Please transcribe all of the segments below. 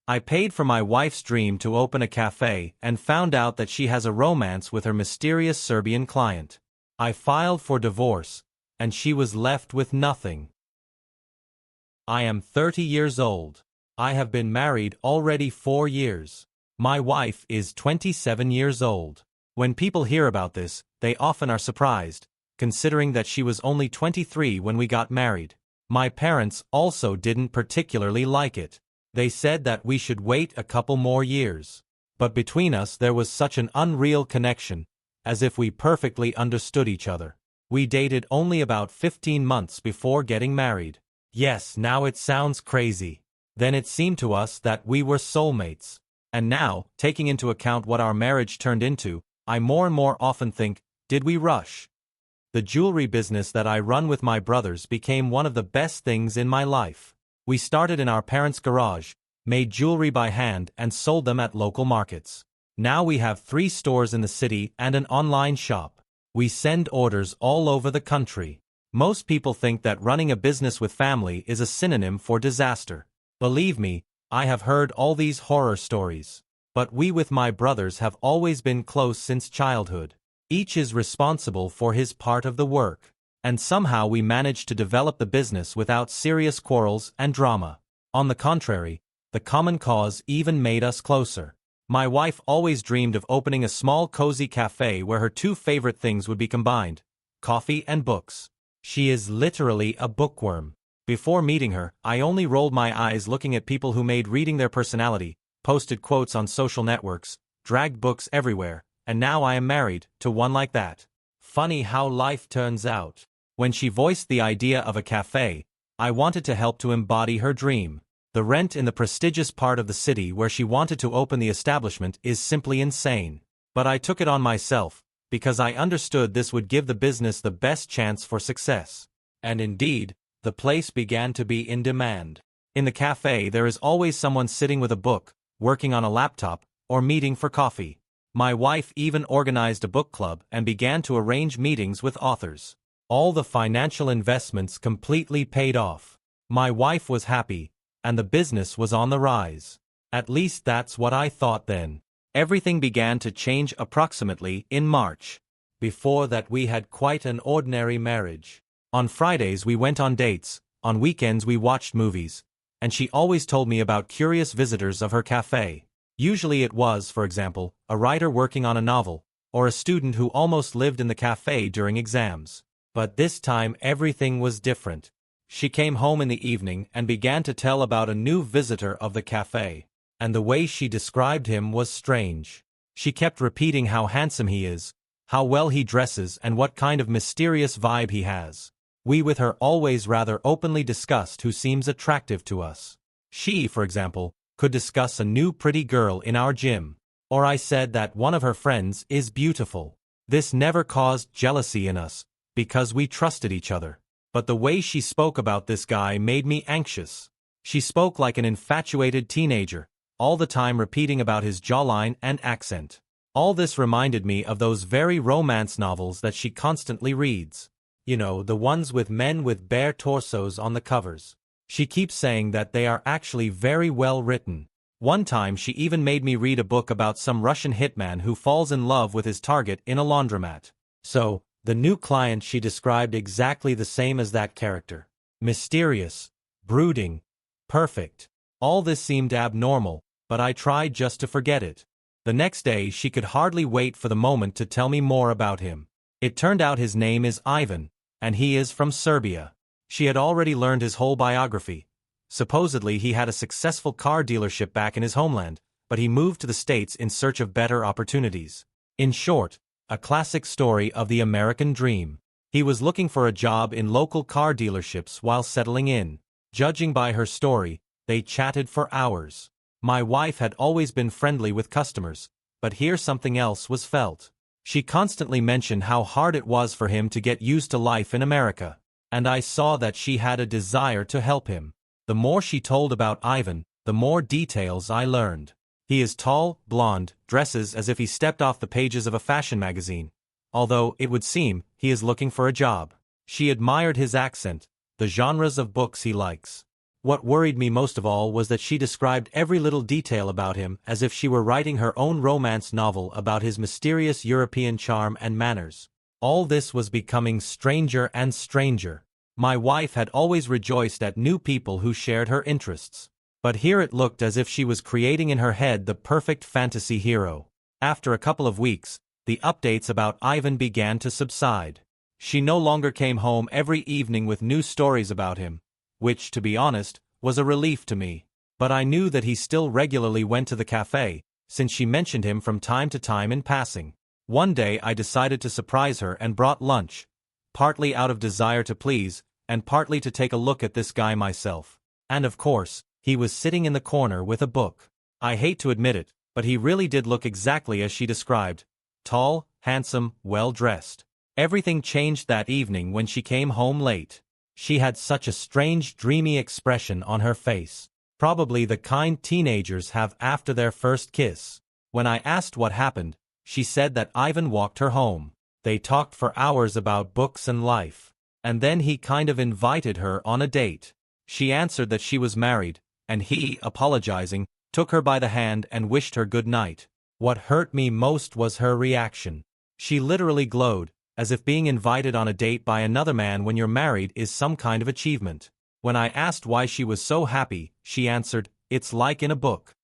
I paid for my wife's dream to open a cafe and found out that she has a romance with her mysterious Serbian client. I filed for divorce, and she was left with nothing. I am 30 years old. I have been married already 4 years. My wife is 27 years old. When people hear about this, they often are surprised, considering that she was only 23 when we got married. My parents also didn't particularly like it. They said that we should wait a couple more years. But between us there was such an unreal connection, as if we perfectly understood each other. We dated only about 15 months before getting married. Yes, now it sounds crazy. Then it seemed to us that we were soulmates. And now, taking into account what our marriage turned into, I more and more often think, did we rush? The jewelry business that I run with my brothers became one of the best things in my life. We started in our parents' garage, made jewelry by hand and sold them at local markets. Now we have 3 stores in the city and an online shop. We send orders all over the country. Most people think that running a business with family is a synonym for disaster. Believe me, I have heard all these horror stories. But we with my brothers have always been close since childhood. Each is responsible for his part of the work. And somehow we managed to develop the business without serious quarrels and drama. On the contrary, the common cause even made us closer. My wife always dreamed of opening a small cozy cafe where her 2 favorite things would be combined: coffee and books. She is literally a bookworm. Before meeting her, I only rolled my eyes looking at people who made reading their personality, posted quotes on social networks, dragged books everywhere, and now I am married to one like that. Funny how life turns out. When she voiced the idea of a cafe, I wanted to help to embody her dream. The rent in the prestigious part of the city where she wanted to open the establishment is simply insane. But I took it on myself, because I understood this would give the business the best chance for success. And indeed, the place began to be in demand. In the cafe there is always someone sitting with a book, working on a laptop, or meeting for coffee. My wife even organized a book club and began to arrange meetings with authors. All the financial investments completely paid off. My wife was happy, and the business was on the rise. At least that's what I thought then. Everything began to change approximately in March. Before that we had quite an ordinary marriage. On Fridays we went on dates, on weekends we watched movies, and she always told me about curious visitors of her cafe. Usually it was, for example, a writer working on a novel, or a student who almost lived in the cafe during exams. But this time everything was different. She came home in the evening and began to tell about a new visitor of the cafe. And the way she described him was strange. She kept repeating how handsome he is, how well he dresses and what kind of mysterious vibe he has. We with her always rather openly discussed who seems attractive to us. She, for example, could discuss a new pretty girl in our gym. Or I said that one of her friends is beautiful. This never caused jealousy in us, because we trusted each other. But the way she spoke about this guy made me anxious. She spoke like an infatuated teenager, all the time repeating about his jawline and accent. All this reminded me of those very romance novels that she constantly reads. You know, the ones with men with bare torsos on the covers. She keeps saying that they are actually very well written. One time she even made me read a book about some Russian hitman who falls in love with his target in a laundromat. So, the new client she described exactly the same as that character. Mysterious, brooding, perfect. All this seemed abnormal, but I tried just to forget it. The next day she could hardly wait for the moment to tell me more about him. It turned out his name is Ivan, and he is from Serbia. She had already learned his whole biography. Supposedly he had a successful car dealership back in his homeland, but he moved to the States in search of better opportunities. In short, a classic story of the American dream. He was looking for a job in local car dealerships while settling in. Judging by her story, they chatted for hours. My wife had always been friendly with customers, but here something else was felt. She constantly mentioned how hard it was for him to get used to life in America, and I saw that she had a desire to help him. The more she told about Ivan, the more details I learned. He is tall, blonde, dresses as if he stepped off the pages of a fashion magazine. Although, it would seem, he is looking for a job. She admired his accent, the genres of books he likes. What worried me most of all was that she described every little detail about him as if she were writing her own romance novel about his mysterious European charm and manners. All this was becoming stranger and stranger. My wife had always rejoiced at new people who shared her interests. But here it looked as if she was creating in her head the perfect fantasy hero. After a couple of weeks, the updates about Ivan began to subside. She no longer came home every evening with new stories about him, which, to be honest, was a relief to me. But I knew that he still regularly went to the cafe, since she mentioned him from time to time in passing. One day I decided to surprise her and brought lunch, partly out of desire to please, and partly to take a look at this guy myself. And of course, he was sitting in the corner with a book. I hate to admit it, but he really did look exactly as she described. Tall, handsome, well-dressed. Everything changed that evening when she came home late. She had such a strange, dreamy expression on her face. Probably the kind teenagers have after their first kiss. When I asked what happened, she said that Ivan walked her home. They talked for hours about books and life. And then he kind of invited her on a date. She answered that she was married, and he, apologizing, took her by the hand and wished her good night. What hurt me most was her reaction. She literally glowed, as if being invited on a date by another man when you're married is some kind of achievement. When I asked why she was so happy, she answered, "It's like in a book."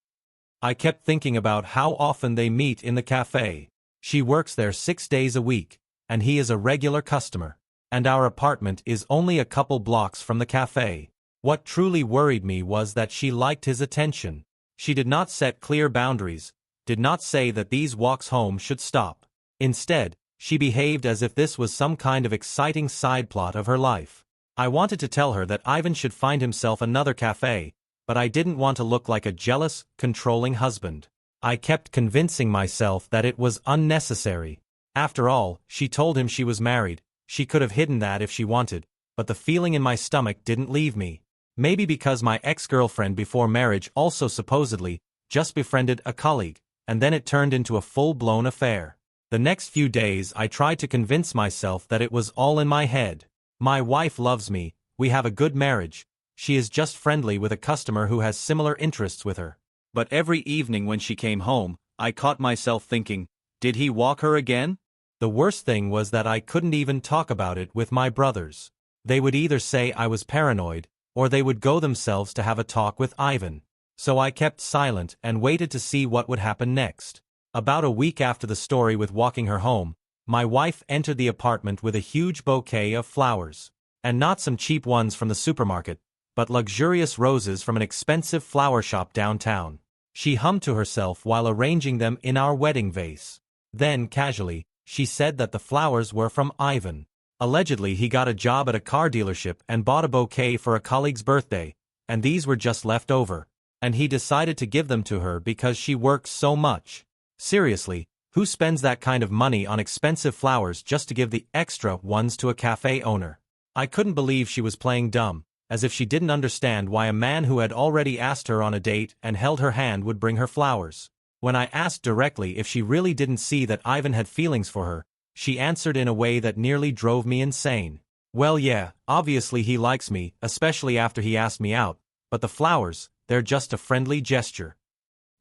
I kept thinking about how often they meet in the cafe. She works there 6 days a week, and he is a regular customer. And our apartment is only a couple blocks from the cafe. What truly worried me was that she liked his attention. She did not set clear boundaries, did not say that these walks home should stop. Instead, she behaved as if this was some kind of exciting side plot of her life. I wanted to tell her that Ivan should find himself another cafe, but I didn't want to look like a jealous, controlling husband. I kept convincing myself that it was unnecessary. After all, she told him she was married. She could have hidden that if she wanted, but the feeling in my stomach didn't leave me. Maybe because my ex-girlfriend before marriage also supposedly just befriended a colleague, and then it turned into a full-blown affair. The next few days I tried to convince myself that it was all in my head. My wife loves me, we have a good marriage, she is just friendly with a customer who has similar interests with her. But every evening when she came home, I caught myself thinking, did he walk her again? The worst thing was that I couldn't even talk about it with my brothers. They would either say I was paranoid, or they would go themselves to have a talk with Ivan. So I kept silent and waited to see what would happen next. About a week after the story with walking her home, my wife entered the apartment with a huge bouquet of flowers. And not some cheap ones from the supermarket, but luxurious roses from an expensive flower shop downtown. She hummed to herself while arranging them in our wedding vase. Then, casually, she said that the flowers were from Ivan. Allegedly, he got a job at a car dealership and bought a bouquet for a colleague's birthday, and these were just left over. And he decided to give them to her because she works so much. Seriously, who spends that kind of money on expensive flowers just to give the extra ones to a cafe owner? I couldn't believe she was playing dumb, as if she didn't understand why a man who had already asked her on a date and held her hand would bring her flowers. When I asked directly if she really didn't see that Ivan had feelings for her, she answered in a way that nearly drove me insane. Well, yeah, obviously he likes me, especially after he asked me out, but the flowers, they're just a friendly gesture.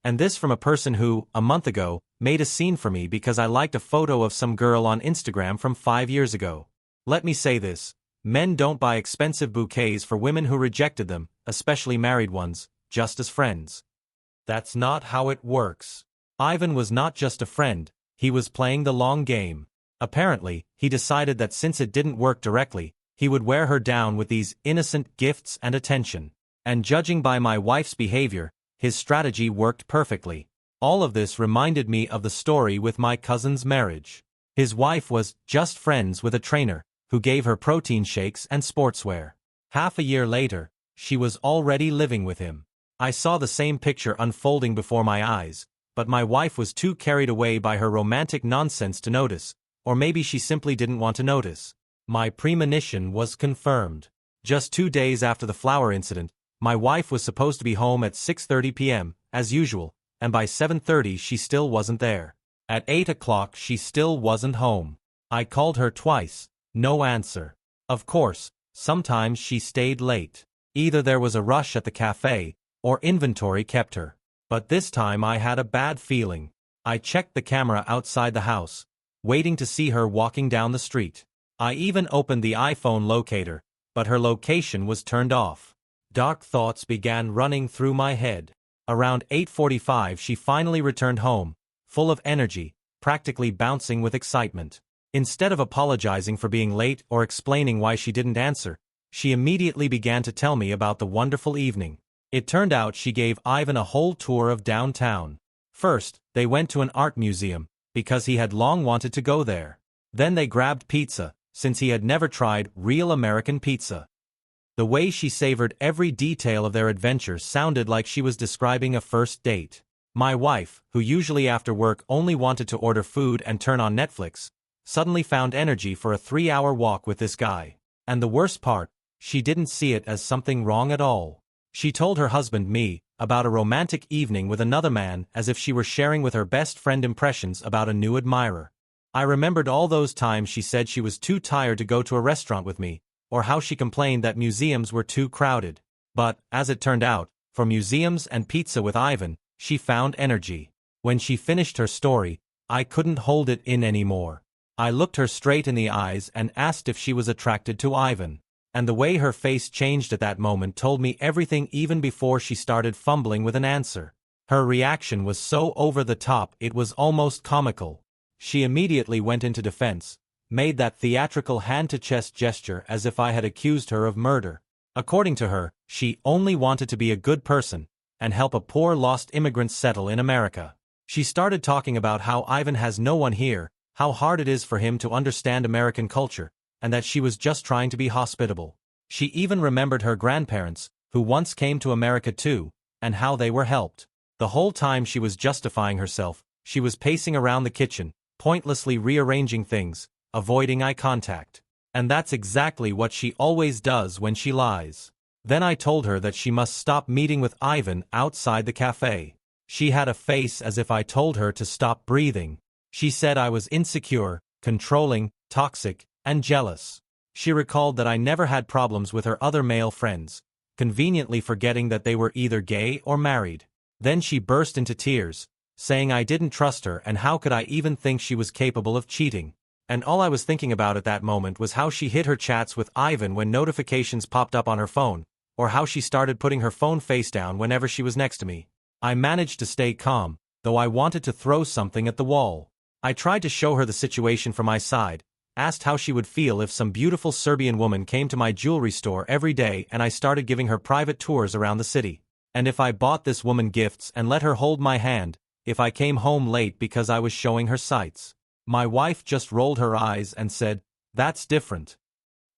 And this from a person who, a month ago, made a scene for me because I liked a photo of some girl on Instagram from 5 years ago. Let me say this, men don't buy expensive bouquets for women who rejected them, especially married ones, just as friends. That's not how it works. Ivan was not just a friend, he was playing the long game. Apparently, he decided that since it didn't work directly, he would wear her down with these innocent gifts and attention. And judging by my wife's behavior, his strategy worked perfectly. All of this reminded me of the story with my cousin's marriage. His wife was just friends with a trainer, who gave her protein shakes and sportswear. Half a year later, she was already living with him. I saw the same picture unfolding before my eyes, but my wife was too carried away by her romantic nonsense to notice, or maybe she simply didn't want to notice. My premonition was confirmed. Just 2 days after the flower incident, my wife was supposed to be home at 6:30 p.m., as usual, and by 7:30 she still wasn't there. At 8 o'clock she still wasn't home. I called her twice, no answer. Of course, sometimes she stayed late. Either there was a rush at the cafe, or inventory kept her. But this time I had a bad feeling. I checked the camera outside the house, waiting to see her walking down the street. I even opened the iPhone locator, but her location was turned off. Dark thoughts began running through my head. Around 8:45 she finally returned home, full of energy, practically bouncing with excitement. Instead of apologizing for being late or explaining why she didn't answer, she immediately began to tell me about the wonderful evening. It turned out she gave Ivan a whole tour of downtown. First, they went to an art museum, because he had long wanted to go there. Then they grabbed pizza, since he had never tried real American pizza. The way she savored every detail of their adventure sounded like she was describing a first date. My wife, who usually after work only wanted to order food and turn on Netflix, suddenly found energy for a 3-hour walk with this guy. And the worst part, she didn't see it as something wrong at all. She told her husband, me, about a romantic evening with another man as if she were sharing with her best friend impressions about a new admirer. I remembered all those times she said she was too tired to go to a restaurant with me, or how she complained that museums were too crowded. But, as it turned out, for museums and pizza with Ivan, she found energy. When she finished her story, I couldn't hold it in anymore. I looked her straight in the eyes and asked if she was attracted to Ivan. And the way her face changed at that moment told me everything even before she started fumbling with an answer. Her reaction was so over the top it was almost comical. She immediately went into defense, made that theatrical hand-to-chest gesture as if I had accused her of murder. According to her, she only wanted to be a good person and help a poor lost immigrant settle in America. She started talking about how Ivan has no one here, how hard it is for him to understand American culture, and that she was just trying to be hospitable. She even remembered her grandparents, who once came to America too, and how they were helped. The whole time she was justifying herself, she was pacing around the kitchen, pointlessly rearranging things, avoiding eye contact. And that's exactly what she always does when she lies. Then I told her that she must stop meeting with Ivan outside the cafe. She had a face as if I told her to stop breathing. She said I was insecure, controlling, toxic, and jealous. She recalled that I never had problems with her other male friends, conveniently forgetting that they were either gay or married. Then she burst into tears, saying I didn't trust her and how could I even think she was capable of cheating. And all I was thinking about at that moment was how she hid her chats with Ivan when notifications popped up on her phone, or how she started putting her phone face down whenever she was next to me. I managed to stay calm, though I wanted to throw something at the wall. I tried to show her the situation from my side, asked how she would feel if some beautiful Serbian woman came to my jewelry store every day and I started giving her private tours around the city. And if I bought this woman gifts and let her hold my hand, if I came home late because I was showing her sights. My wife just rolled her eyes and said, "That's different."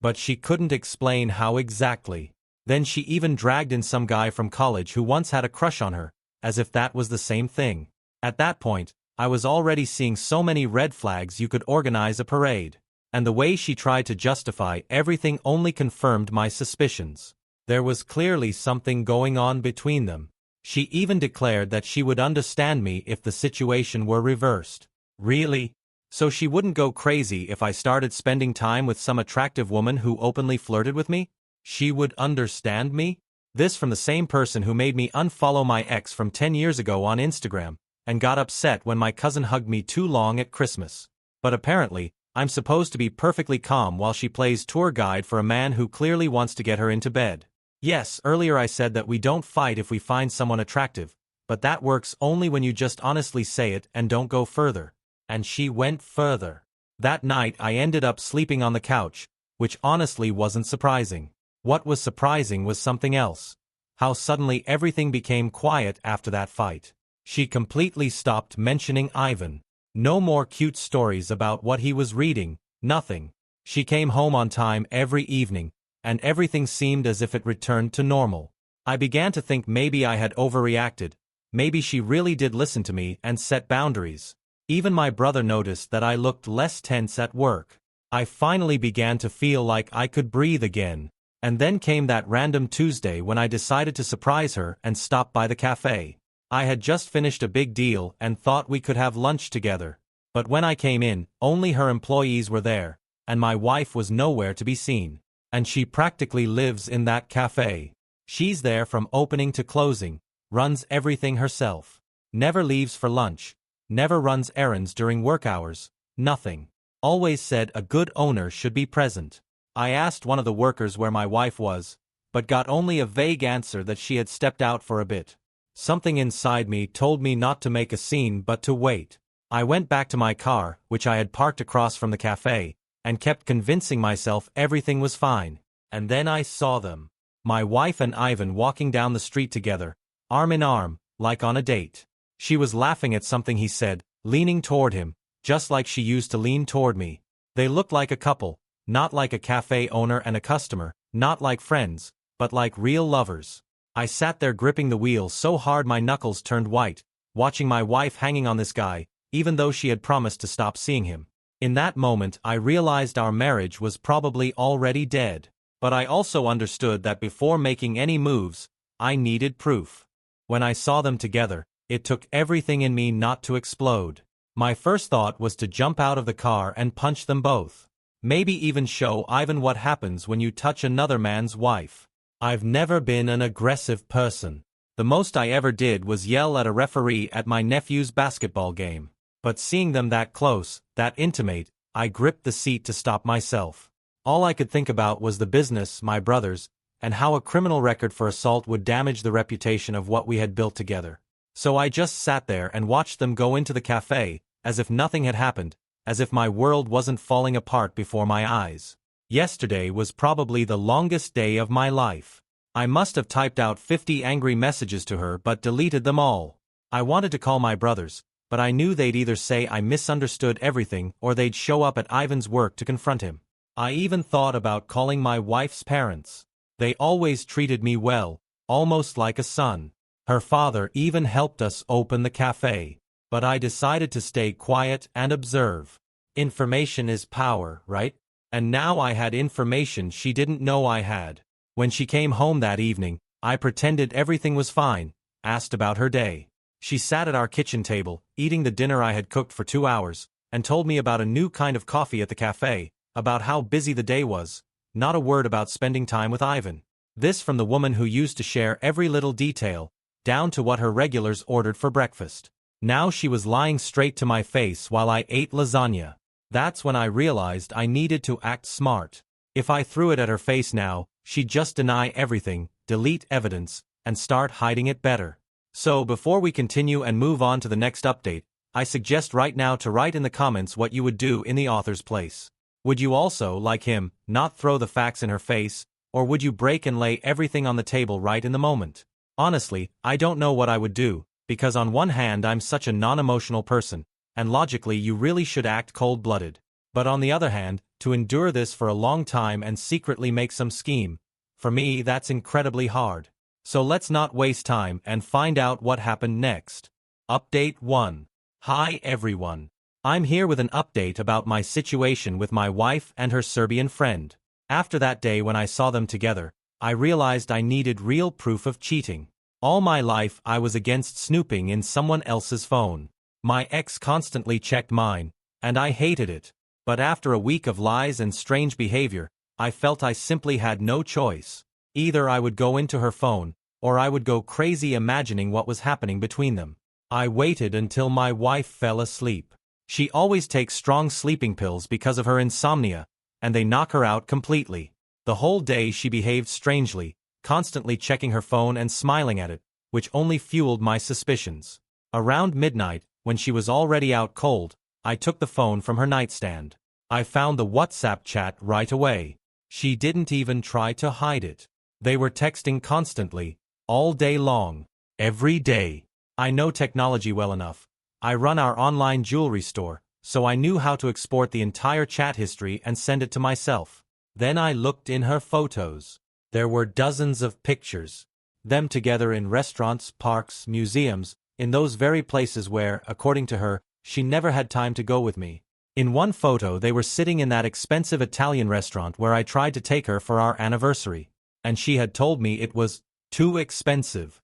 But she couldn't explain how exactly. Then she even dragged in some guy from college who once had a crush on her, as if that was the same thing. At that point, I was already seeing so many red flags you could organize a parade. And the way she tried to justify everything only confirmed my suspicions. There was clearly something going on between them. She even declared that she would understand me if the situation were reversed. Really? So she wouldn't go crazy if I started spending time with some attractive woman who openly flirted with me? She would understand me? This from the same person who made me unfollow my ex from 10 years ago on Instagram, and got upset when my cousin hugged me too long at Christmas. But apparently, I'm supposed to be perfectly calm while she plays tour guide for a man who clearly wants to get her into bed. Yes, earlier I said that we don't fight if we find someone attractive, but that works only when you just honestly say it and don't go further. And she went further. That night I ended up sleeping on the couch, which honestly wasn't surprising. What was surprising was something else. How suddenly everything became quiet after that fight. She completely stopped mentioning Ivan. No more cute stories about what he was reading, nothing. She came home on time every evening, and everything seemed as if it returned to normal. I began to think maybe I had overreacted, maybe she really did listen to me and set boundaries. Even my brother noticed that I looked less tense at work. I finally began to feel like I could breathe again. And then came that random Tuesday when I decided to surprise her and stop by the cafe. I had just finished a big deal and thought we could have lunch together. But when I came in, only her employees were there, and my wife was nowhere to be seen. And she practically lives in that cafe. She's there from opening to closing, runs everything herself. Never leaves for lunch. Never runs errands during work hours. Nothing. Always said a good owner should be present. I asked one of the workers where my wife was, but got only a vague answer that she had stepped out for a bit. Something inside me told me not to make a scene but to wait. I went back to my car, which I had parked across from the cafe, and kept convincing myself everything was fine. And then I saw them. My wife and Ivan walking down the street together, arm in arm, like on a date. She was laughing at something he said, leaning toward him, just like she used to lean toward me. They looked like a couple, not like a cafe owner and a customer, not like friends, but like real lovers. I sat there gripping the wheel so hard my knuckles turned white, watching my wife hanging on this guy, even though she had promised to stop seeing him. In that moment I realized our marriage was probably already dead. But I also understood that before making any moves, I needed proof. When I saw them together, it took everything in me not to explode. My first thought was to jump out of the car and punch them both. Maybe even show Ivan what happens when you touch another man's wife. I've never been an aggressive person. The most I ever did was yell at a referee at my nephew's basketball game. But seeing them that close, that intimate, I gripped the seat to stop myself. All I could think about was the business, my brothers, and how a criminal record for assault would damage the reputation of what we had built together. So I just sat there and watched them go into the cafe, as if nothing had happened, as if my world wasn't falling apart before my eyes. Yesterday was probably the longest day of my life. I must have typed out 50 angry messages to her but deleted them all. I wanted to call my brothers, but I knew they'd either say I misunderstood everything or they'd show up at Ivan's work to confront him. I even thought about calling my wife's parents. They always treated me well, almost like a son. Her father even helped us open the cafe. But I decided to stay quiet and observe. Information is power, right? And now I had information she didn't know I had. When she came home that evening, I pretended everything was fine, asked about her day. She sat at our kitchen table, eating the dinner I had cooked for 2 hours, and told me about a new kind of coffee at the cafe, about how busy the day was, not a word about spending time with Ivan. This from the woman who used to share every little detail, down to what her regulars ordered for breakfast. Now she was lying straight to my face while I ate lasagna. That's when I realized I needed to act smart. If I threw it at her face now, she'd just deny everything, delete evidence, and start hiding it better. So before we continue and move on to the next update, I suggest right now to write in the comments what you would do in the author's place. Would you also, like him, not throw the facts in her face, or would you break and lay everything on the table right in the moment? Honestly, I don't know what I would do, because on one hand I'm such a non-emotional person, and logically you really should act cold-blooded. But on the other hand, to endure this for a long time and secretly make some scheme, for me that's incredibly hard. So let's not waste time and find out what happened next. Update 1. Hi everyone. I'm here with an update about my situation with my wife and her Serbian friend. After that day when I saw them together, I realized I needed real proof of cheating. All my life I was against snooping in someone else's phone. My ex constantly checked mine, and I hated it. But after a week of lies and strange behavior, I felt I simply had no choice. Either I would go into her phone, or I would go crazy imagining what was happening between them. I waited until my wife fell asleep. She always takes strong sleeping pills because of her insomnia, and they knock her out completely. The whole day she behaved strangely, constantly checking her phone and smiling at it, which only fueled my suspicions. Around midnight, when she was already out cold, I took the phone from her nightstand. I found the WhatsApp chat right away. She didn't even try to hide it. They were texting constantly, all day long, every day. I know technology well enough. I run our online jewelry store, so I knew how to export the entire chat history and send it to myself. Then I looked in her photos. There were dozens of pictures. Them together in restaurants, parks, museums, in those very places where, according to her, she never had time to go with me. In one photo they were sitting in that expensive Italian restaurant where I tried to take her for our anniversary. And she had told me it was too expensive.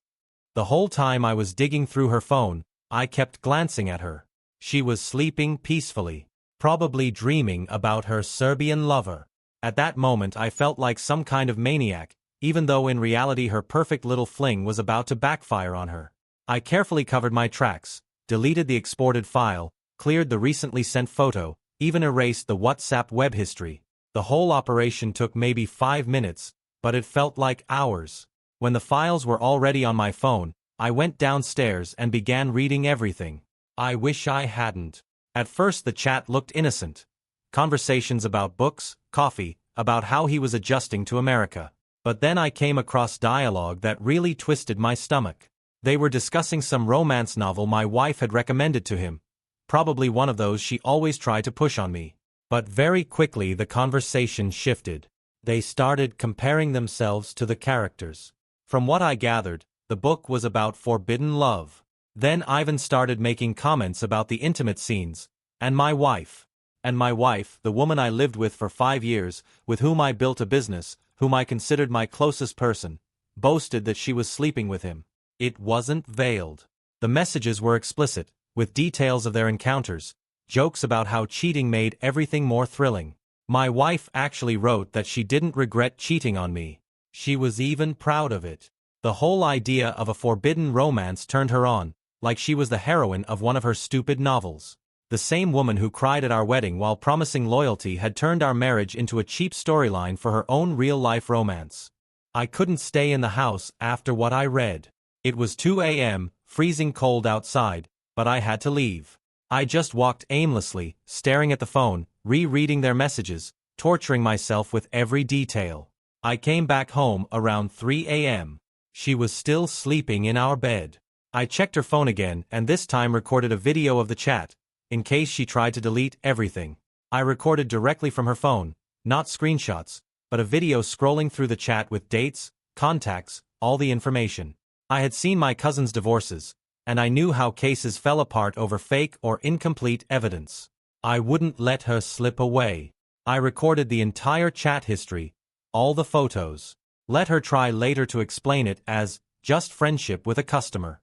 The whole time I was digging through her phone, I kept glancing at her. She was sleeping peacefully, probably dreaming about her Serbian lover. At that moment I felt like some kind of maniac, even though in reality her perfect little fling was about to backfire on her. I carefully covered my tracks, deleted the exported file, cleared the recently sent photo, even erased the WhatsApp web history. The whole operation took maybe 5 minutes, but it felt like hours. When the files were already on my phone, I went downstairs and began reading everything. I wish I hadn't. At first the chat looked innocent. Conversations about books, coffee, about how he was adjusting to America. But then I came across dialogue that really twisted my stomach. They were discussing some romance novel my wife had recommended to him. Probably one of those she always tried to push on me. But very quickly the conversation shifted. They started comparing themselves to the characters. From what I gathered, the book was about forbidden love. Then Ivan started making comments about the intimate scenes, and my wife, the woman I lived with for 5 years, with whom I built a business, whom I considered my closest person, boasted that she was sleeping with him. It wasn't veiled. The messages were explicit, with details of their encounters, jokes about how cheating made everything more thrilling. My wife actually wrote that she didn't regret cheating on me. She was even proud of it. The whole idea of a forbidden romance turned her on, like she was the heroine of one of her stupid novels. The same woman who cried at our wedding while promising loyalty had turned our marriage into a cheap storyline for her own real-life romance. I couldn't stay in the house after what I read. It was 2 a.m., freezing cold outside, but I had to leave. I just walked aimlessly, staring at the phone, rereading their messages, torturing myself with every detail. I came back home around 3 a.m. She was still sleeping in our bed. I checked her phone again and this time recorded a video of the chat, in case she tried to delete everything. I recorded directly from her phone, not screenshots, but a video scrolling through the chat with dates, contacts, all the information. I had seen my cousin's divorces, and I knew how cases fell apart over fake or incomplete evidence. I wouldn't let her slip away. I recorded the entire chat history, all the photos. Let her try later to explain it as just friendship with a customer.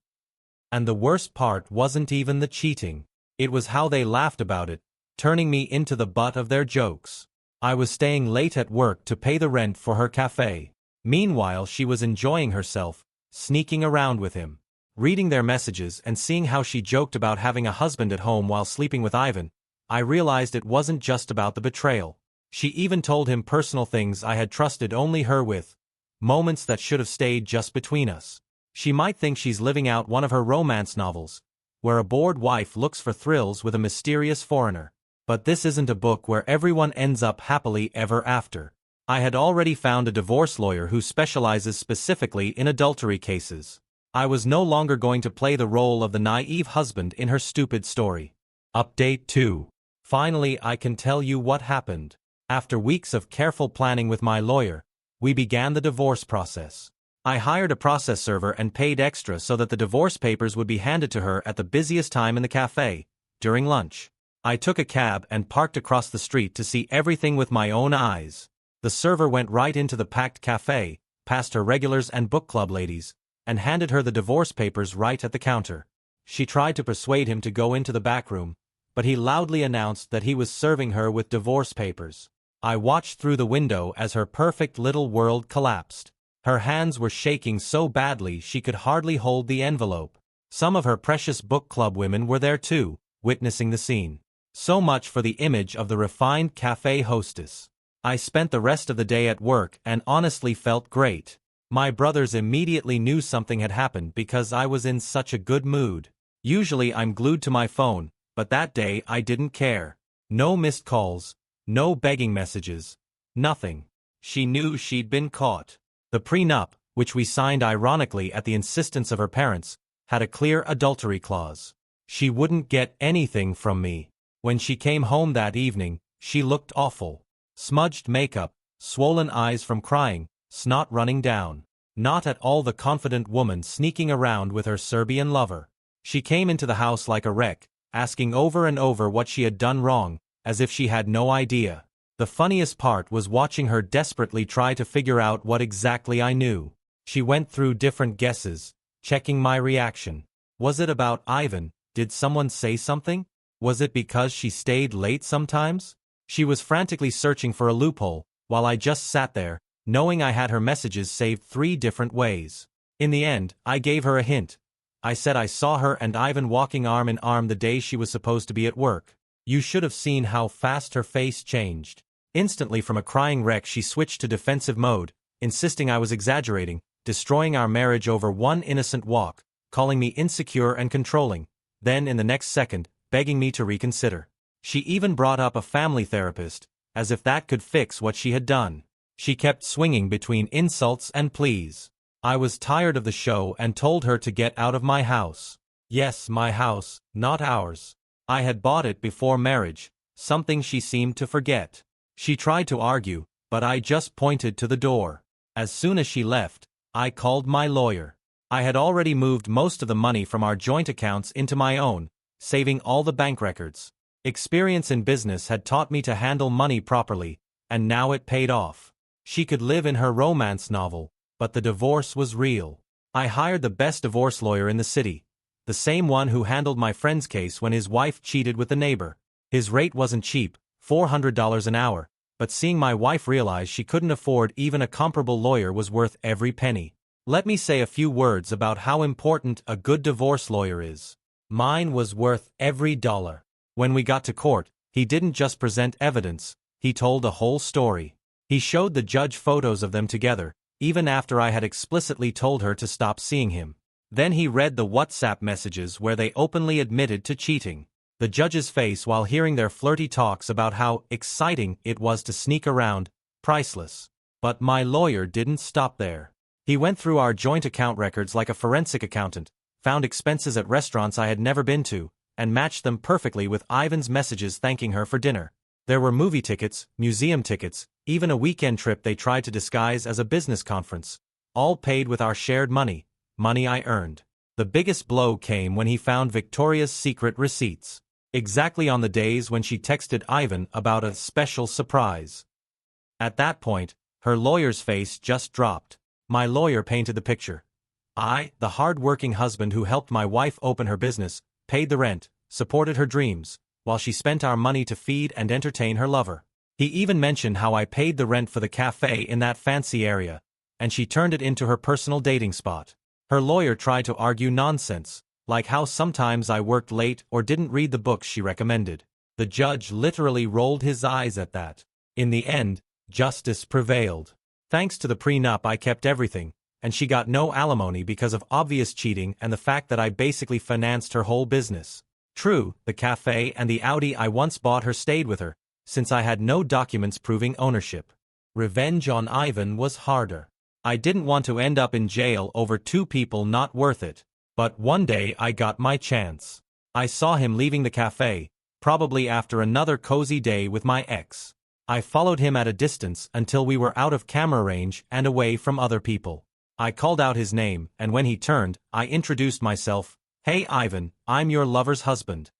And the worst part wasn't even the cheating. It was how they laughed about it, turning me into the butt of their jokes. I was staying late at work to pay the rent for her cafe. Meanwhile, she was enjoying herself, sneaking around with him. Reading their messages and seeing how she joked about having a husband at home while sleeping with Ivan, I realized it wasn't just about the betrayal. She even told him personal things I had trusted only her with, moments that should have stayed just between us. She might think she's living out one of her romance novels, where a bored wife looks for thrills with a mysterious foreigner. But this isn't a book where everyone ends up happily ever after. I had already found a divorce lawyer who specializes specifically in adultery cases. I was no longer going to play the role of the naive husband in her stupid story. Update 2. Finally, I can tell you what happened. After weeks of careful planning with my lawyer, we began the divorce process. I hired a process server and paid extra so that the divorce papers would be handed to her at the busiest time in the cafe, during lunch. I took a cab and parked across the street to see everything with my own eyes. The server went right into the packed cafe, past her regulars and book club ladies, and handed her the divorce papers right at the counter. She tried to persuade him to go into the back room, but he loudly announced that he was serving her with divorce papers. I watched through the window as her perfect little world collapsed. Her hands were shaking so badly she could hardly hold the envelope. Some of her precious book club women were there too, witnessing the scene. So much for the image of the refined cafe hostess. I spent the rest of the day at work and honestly felt great. My brothers immediately knew something had happened because I was in such a good mood. Usually I'm glued to my phone, but that day I didn't care. No missed calls, no begging messages, nothing. She knew she'd been caught. The prenup, which we signed ironically at the insistence of her parents, had a clear adultery clause. She wouldn't get anything from me. When she came home that evening, she looked awful. Smudged makeup, swollen eyes from crying, snot running down. Not at all the confident woman sneaking around with her Serbian lover. She came into the house like a wreck, asking over and over what she had done wrong, as if she had no idea. The funniest part was watching her desperately try to figure out what exactly I knew. She went through different guesses, checking my reaction. Was it about Ivan? Did someone say something? Was it because she stayed late sometimes? She was frantically searching for a loophole, while I just sat there, knowing I had her messages saved 3 different ways. In the end, I gave her a hint. I said I saw her and Ivan walking arm in arm the day she was supposed to be at work. You should have seen how fast her face changed. Instantly from a crying wreck she switched to defensive mode, insisting I was exaggerating, destroying our marriage over one innocent walk, calling me insecure and controlling, then in the next second, begging me to reconsider. She even brought up a family therapist, as if that could fix what she had done. She kept swinging between insults and pleas. I was tired of the show and told her to get out of my house. Yes, my house, not ours. I had bought it before marriage, something she seemed to forget. She tried to argue, but I just pointed to the door. As soon as she left, I called my lawyer. I had already moved most of the money from our joint accounts into my own, saving all the bank records. Experience in business had taught me to handle money properly, and now it paid off. She could live in her romance novel, but the divorce was real. I hired the best divorce lawyer in the city, the same one who handled my friend's case when his wife cheated with the neighbor. His rate wasn't cheap, $400 an hour, but seeing my wife realize she couldn't afford even a comparable lawyer was worth every penny. Let me say a few words about how important a good divorce lawyer is. Mine was worth every dollar. When we got to court, he didn't just present evidence, he told a whole story. He showed the judge photos of them together, even after I had explicitly told her to stop seeing him. Then he read the WhatsApp messages where they openly admitted to cheating. The judge's face while hearing their flirty talks about how exciting it was to sneak around, priceless. But my lawyer didn't stop there. He went through our joint account records like a forensic accountant, found expenses at restaurants I had never been to, and matched them perfectly with Ivan's messages thanking her for dinner. There were movie tickets, museum tickets, even a weekend trip they tried to disguise as a business conference. All paid with our shared money, money I earned. The biggest blow came when he found Victoria's secret receipts. Exactly on the days when she texted Ivan about a special surprise. At that point, her lawyer's face just dropped. My lawyer painted the picture. I, the hard-working husband who helped my wife open her business, paid the rent, supported her dreams, while she spent our money to feed and entertain her lover. He even mentioned how I paid the rent for the cafe in that fancy area, and she turned it into her personal dating spot. Her lawyer tried to argue nonsense, like how sometimes I worked late or didn't read the books she recommended. The judge literally rolled his eyes at that. In the end, justice prevailed. Thanks to the prenup I kept everything, and she got no alimony because of obvious cheating and the fact that I basically financed her whole business. True, the cafe and the Audi I once bought her stayed with her, since I had no documents proving ownership. Revenge on Ivan was harder. I didn't want to end up in jail over 2 people not worth it. But one day I got my chance. I saw him leaving the cafe, probably after another cozy day with my ex. I followed him at a distance until we were out of camera range and away from other people. I called out his name, and when he turned, I introduced myself. "Hey Ivan, I'm your lover's husband."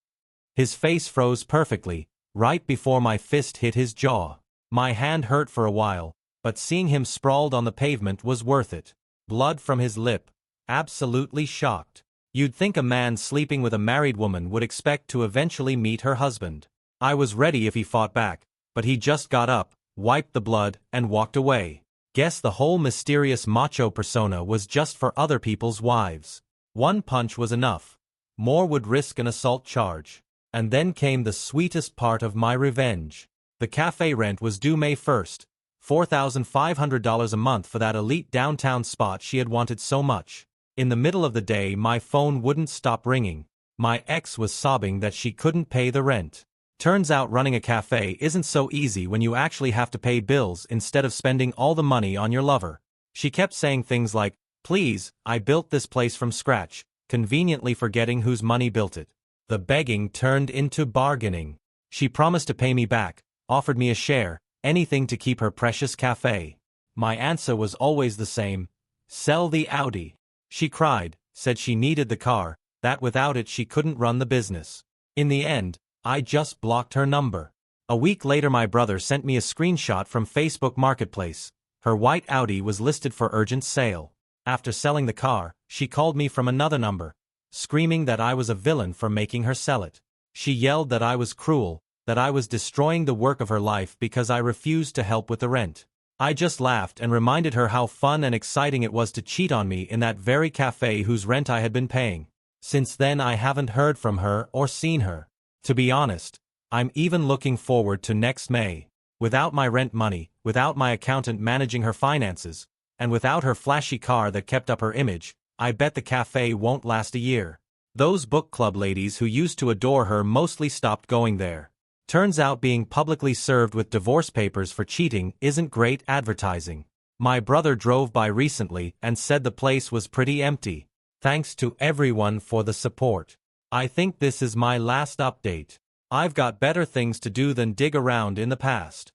His face froze perfectly, right before my fist hit his jaw. My hand hurt for a while, but seeing him sprawled on the pavement was worth it. Blood from his lip. Absolutely shocked. You'd think a man sleeping with a married woman would expect to eventually meet her husband. I was ready if he fought back, but he just got up, wiped the blood, and walked away. Guess the whole mysterious macho persona was just for other people's wives. One punch was enough. More would risk an assault charge. And then came the sweetest part of my revenge. The cafe rent was due May 1st, $4,500 a month for that elite downtown spot she had wanted so much. In the middle of the day my phone wouldn't stop ringing. My ex was sobbing that she couldn't pay the rent. Turns out running a cafe isn't so easy when you actually have to pay bills instead of spending all the money on your lover. She kept saying things like, "Please, I built this place from scratch," conveniently forgetting whose money built it. The begging turned into bargaining. She promised to pay me back, offered me a share, anything to keep her precious cafe. My answer was always the same: sell the Audi. She cried, said she needed the car, that without it she couldn't run the business. In the end, I just blocked her number. A week later my brother sent me a screenshot from Facebook Marketplace. Her white Audi was listed for urgent sale. After selling the car, she called me from another number, screaming that I was a villain for making her sell it. She yelled that I was cruel, that I was destroying the work of her life because I refused to help with the rent. I just laughed and reminded her how fun and exciting it was to cheat on me in that very cafe whose rent I had been paying. Since then I haven't heard from her or seen her. To be honest, I'm even looking forward to next May. Without my rent money, without my accountant managing her finances, and without her flashy car that kept up her image, I bet the cafe won't last a year. Those book club ladies who used to adore her mostly stopped going there. Turns out being publicly served with divorce papers for cheating isn't great advertising. My brother drove by recently and said the place was pretty empty. Thanks to everyone for the support. I think this is my last update. I've got better things to do than dig around in the past.